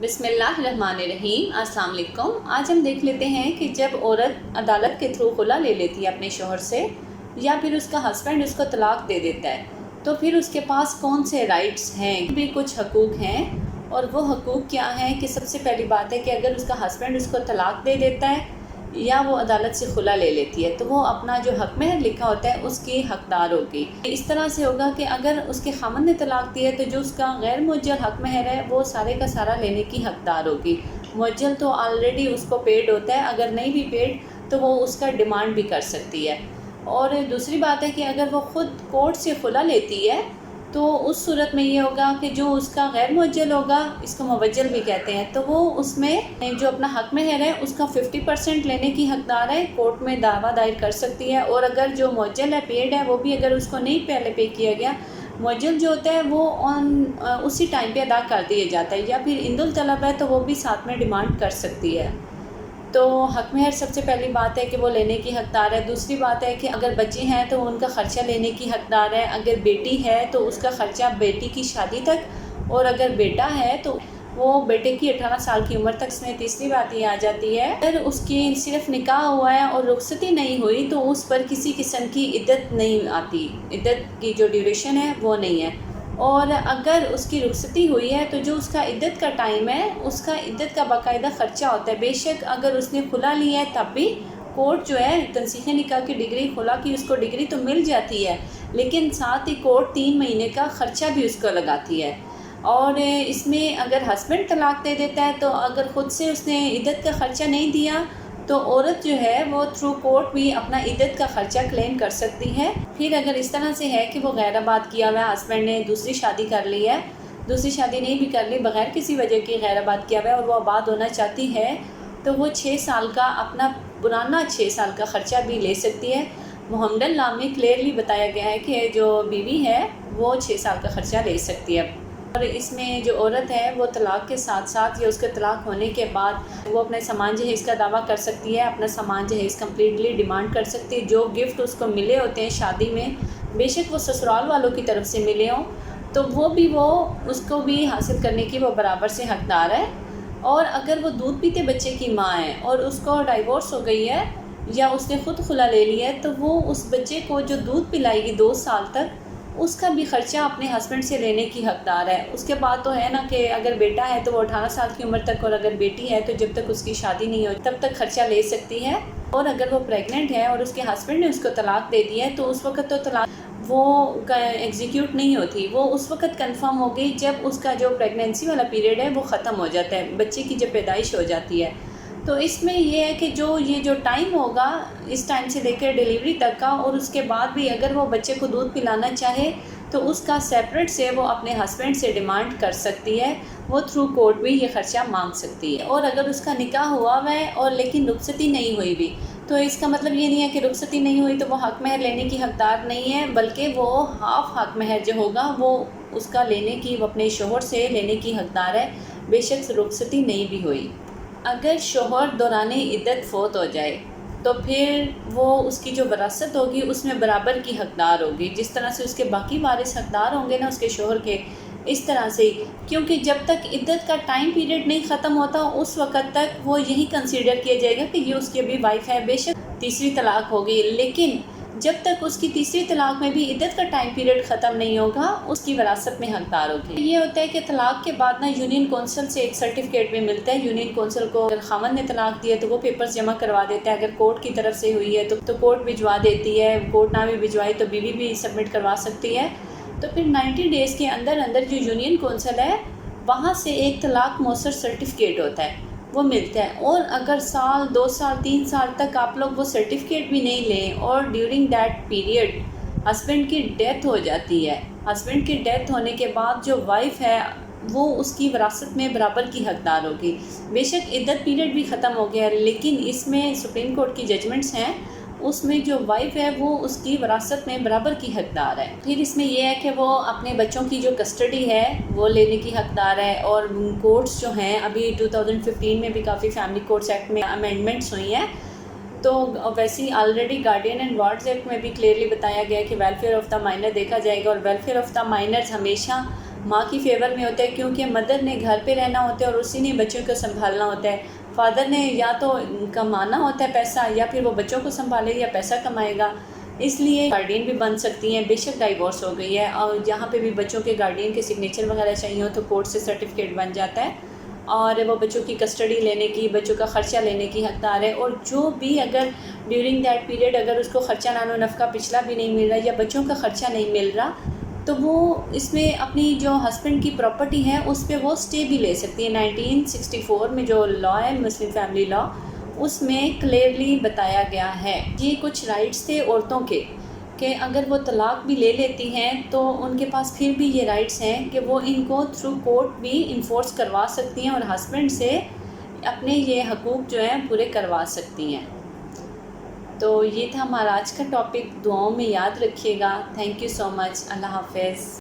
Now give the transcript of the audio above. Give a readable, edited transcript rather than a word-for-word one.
بسم اللہ الرحمن الرحیم۔ السلام علیکم۔ آج ہم دیکھ لیتے ہیں کہ جب عورت عدالت کے تھرو خلا لے لیتی ہے اپنے شوہر سے، یا پھر اس کا ہسبینڈ اس کو طلاق دے دیتا ہے، تو پھر اس کے پاس کون سے رائٹس ہیں، بھی کچھ حقوق ہیں۔ اور وہ حقوق کیا ہیں کہ سب سے پہلی بات ہے کہ اگر اس کا ہسبینڈ اس کو طلاق دے دیتا ہے یا وہ عدالت سے خلا لے لیتی ہے، تو وہ اپنا جو حق مہر لکھا ہوتا ہے اس کی حقدار ہوگی۔ اس طرح سے ہوگا کہ اگر اس کے خاوند نے طلاق دی ہے تو جو اس کا غیر معجل حق مہر ہے وہ سارے کا سارا لینے کی حقدار ہوگی۔ معجل تو آلریڈی اس کو پیڈ ہوتا ہے، اگر نہیں بھی پیڈ تو وہ اس کا ڈیمانڈ بھی کر سکتی ہے۔ اور دوسری بات ہے کہ اگر وہ خود کورٹ سے خلا لیتی ہے تو اس صورت میں یہ ہوگا کہ جو اس کا غیر معجل ہوگا، اس کو موجل بھی کہتے ہیں، تو وہ اس میں جو اپنا حق مہر ہے اس کا 50% لینے کی حقدار ہے، کورٹ میں دعویٰ دائر کر سکتی ہے۔ اور اگر جو معجل ہے، پیڈ ہے، وہ بھی اگر اس کو نہیں پہلے پے کیا گیا، معجل جو ہوتا ہے وہ اسی ٹائم پہ ادا کر دیا جاتا ہے، یا پھر عند الطلب ہے تو وہ بھی ساتھ میں ڈیمانڈ کر سکتی ہے۔ تو حق مہر سب سے پہلی بات ہے کہ وہ لینے کی حقدار ہے۔ دوسری بات ہے کہ اگر بچے ہیں تو ان کا خرچہ لینے کی حقدار ہے، اگر بیٹی ہے تو اس کا خرچہ بیٹی کی شادی تک، اور اگر بیٹا ہے تو وہ بیٹے کی 18 سال کی عمر تک۔ اس میں تیسری بات یہ آ جاتی ہے اگر اس کی صرف نکاح ہوا ہے اور رخصتی نہیں ہوئی تو اس پر کسی قسم کی عدت نہیں آتی، عدت کی جو ڈیوریشن ہے وہ نہیں ہے۔ اور اگر اس کی رخصتی ہوئی ہے تو جو اس کا عدت کا ٹائم ہے اس کا عدت کا باقاعدہ خرچہ ہوتا ہے۔ بے شک اگر اس نے خلا لیا ہے تب بھی کورٹ جو ہے تنسیخ نکاح کی ڈگری، خلا کی اس کو ڈگری تو مل جاتی ہے، لیکن ساتھ ہی کورٹ 3 مہینے کا خرچہ بھی اس کو لگاتی ہے۔ اور اس میں اگر ہسبینڈ طلاق دے دیتا ہے تو اگر خود سے اس نے عدت کا خرچہ نہیں دیا تو عورت جو ہے وہ تھرو کورٹ بھی اپنا عدت کا خرچہ کلیم کر سکتی ہے۔ پھر اگر اس طرح سے ہے کہ وہ غیر آباد کیا ہوا ہے، ہسبینڈ نے دوسری شادی کر لی ہے، دوسری شادی نہیں بھی کر لی، بغیر کسی وجہ کی غیر آباد کیا ہوا ہے اور وہ آباد ہونا چاہتی ہے، تو وہ 6 سال کا اپنا پرانا 6 سال کا خرچہ بھی لے سکتی ہے۔ محمد لاء میں کلیئرلی بتایا گیا ہے کہ جو بیوی ہے وہ 6 سال کا خرچہ لے سکتی ہے۔ اور اس میں جو عورت ہے وہ طلاق کے ساتھ ساتھ یا اس کے طلاق ہونے کے بعد وہ اپنے سامان جہیز کا دعویٰ کر سکتی ہے، اپنا سامان جہیز کمپلیٹلی ڈیمانڈ کر سکتی ہے۔ جو گفٹ اس کو ملے ہوتے ہیں شادی میں، بے شک وہ سسرال والوں کی طرف سے ملے ہوں، تو وہ اس کو بھی حاصل کرنے کی وہ برابر سے حقدار ہے۔ اور اگر وہ دودھ پیتے بچے کی ماں ہے اور اس کو ڈائیورس ہو گئی ہے یا اس نے خود خلا لے لی ہے، تو وہ اس بچے کو جو دودھ پلائے گی 2 سال تک، اس کا بھی خرچہ اپنے ہسبینڈ سے لینے کی حقدار ہے۔ اس کے بعد تو ہے نا کہ اگر بیٹا ہے تو وہ 18 سال کی عمر تک، اور اگر بیٹی ہے تو جب تک اس کی شادی نہیں ہو تب تک خرچہ لے سکتی ہے۔ اور اگر وہ پریگننٹ ہے اور اس کے ہسبینڈ نے اس کو طلاق دے دی ہے تو اس وقت تو طلاق وہ ایگزیکیوٹ نہیں ہوتی، وہ اس وقت کنفرم ہوگی جب اس کا جو پریگننسی والا پیریڈ ہے وہ ختم ہو جاتا ہے، بچے کی جب پیدائش ہو جاتی ہے۔ تو اس میں یہ ہے کہ یہ جو ٹائم ہوگا اس ٹائم سے لے کے ڈیلیوری تک کا، اور اس کے بعد بھی اگر وہ بچے کو دودھ پلانا چاہے تو اس کا سیپریٹ سے وہ اپنے ہسبینڈ سے ڈیمانڈ کر سکتی ہے، وہ تھرو کورٹ بھی یہ خرچہ مانگ سکتی ہے۔ اور اگر اس کا نکاح ہوا ہوا ہے اور لیکن رخصتی نہیں ہوئی بھی، تو اس کا مطلب یہ نہیں ہے کہ رخصتی نہیں ہوئی تو وہ حق مہر لینے کی حقدار نہیں ہے، بلکہ وہ ہاف حق مہر جو ہوگا وہ اس کا لینے کی، وہ اپنے شوہر سے لینے کی حقدار ہے، بے شک رخصتی نہیں بھی ہوئی۔ اگر شوہر دوران عدت فوت ہو جائے تو پھر وہ اس کی جو وراثت ہوگی اس میں برابر کی حقدار ہوگی، جس طرح سے اس کے باقی وارث حقدار ہوں گے نا اس کے شوہر کے، اس طرح سے ہی، کیونکہ جب تک عدت کا ٹائم پیریڈ نہیں ختم ہوتا اس وقت تک وہ یہی کنسیڈر کیا جائے گا کہ یہ اس کی ابھی وائف ہے، بے شک تیسری طلاق ہوگی، لیکن جب تک اس کی تیسری طلاق میں بھی عدت کا ٹائم پیریڈ ختم نہیں ہوگا اس کی وراثت میں حقدار ہوگی۔ یہ ہوتا ہے کہ طلاق کے بعد نا یونین کونسل سے ایک سرٹیفکیٹ بھی ملتا ہے۔ یونین کونسل کو اگر خاوند نے طلاق دی ہے تو وہ پیپرز جمع کروا دیتا ہے، اگر کورٹ کی طرف سے ہوئی ہے تو کورٹ بھجوا دیتی ہے، کورٹ نہ بھی بھجوائی تو بیوی بھی سبمٹ کروا سکتی ہے۔ تو پھر 90 ڈیز کے اندر جو یونین کونسل ہے وہاں سے ایک طلاق مؤثر سرٹیفکیٹ ہوتا ہے وہ ملتا ہے۔ اور اگر سال 2 سال 3 سال تک آپ لوگ وہ سرٹیفکیٹ بھی نہیں لیں اور ڈیورنگ دیٹ پیریڈ ہسبینڈ کی ڈیتھ ہو جاتی ہے، ہسبینڈ کی ڈیتھ ہونے کے بعد جو وائف ہے وہ اس کی وراثت میں برابر کی حقدار ہوگی۔ بے شک عدت پیریڈ بھی ختم ہو گیا ہے، لیکن اس میں سپریم کورٹ کی ججمنٹس ہیں، اس میں جو وائف ہے وہ اس کی وراثت میں برابر کی حقدار ہے۔ پھر اس میں یہ ہے کہ وہ اپنے بچوں کی جو کسٹڈی ہے وہ لینے کی حقدار ہے۔ اور کورٹس جو ہیں ابھی 2015 میں بھی کافی فیملی کورٹس ایکٹ میں امینڈمنٹس ہوئی ہیں، تو ویسے ہی already guardian and wards act میں بھی کلیئرلی بتایا گیا ہے کہ ویلفیئر آف دا مائنر دیکھا جائے گا، اور ویلفیئر آف دا مائنرز ہمیشہ ماں کی فیور میں ہوتا ہے، کیونکہ مدر نے گھر پہ رہنا ہوتا ہے اور اسی نے بچوں کو سنبھالنا ہوتا ہے۔ فادر نے یا تو کمانا ہوتا ہے پیسہ، یا پھر وہ بچوں کو سنبھالے یا پیسہ کمائے گا، اس لیے گارڈین بھی بن سکتی ہیں۔ بے شک ڈائیورس ہو گئی ہے اور جہاں پہ بھی بچوں کے گارڈین کے سگنیچر وغیرہ چاہیے ہو تو کورٹ سے سرٹیفکیٹ بن جاتا ہے، اور وہ بچوں کی کسٹڈی لینے کی، بچوں کا خرچہ لینے کی حقدار ہے۔ اور جو بھی اگر ڈیورنگ دیٹ پیریڈ اگر اس کو خرچہ نان و نفقہ پچھلا بھی نہیں مل رہا یا بچوں کا خرچہ نہیں مل رہا، تو وہ اس میں اپنی جو ہسبینڈ کی پراپرٹی ہے اس پہ وہ سٹے بھی لے سکتی ہے۔ 1964 میں جو لا ہے مسلم فیملی لا، اس میں کلیئرلی بتایا گیا ہے۔ یہ کچھ رائٹس تھے عورتوں کے کہ اگر وہ طلاق بھی لے لیتی ہیں تو ان کے پاس پھر بھی یہ رائٹس ہیں کہ وہ ان کو تھرو کورٹ بھی انفورس کروا سکتی ہیں اور ہسبینڈ سے اپنے یہ حقوق جو ہیں پورے کروا سکتی ہیں۔ تو یہ تھا ہمارا آج کا ٹاپک، دعاؤں میں یاد رکھیے گا۔ تھینک یو سو مچ، اللہ حافظ۔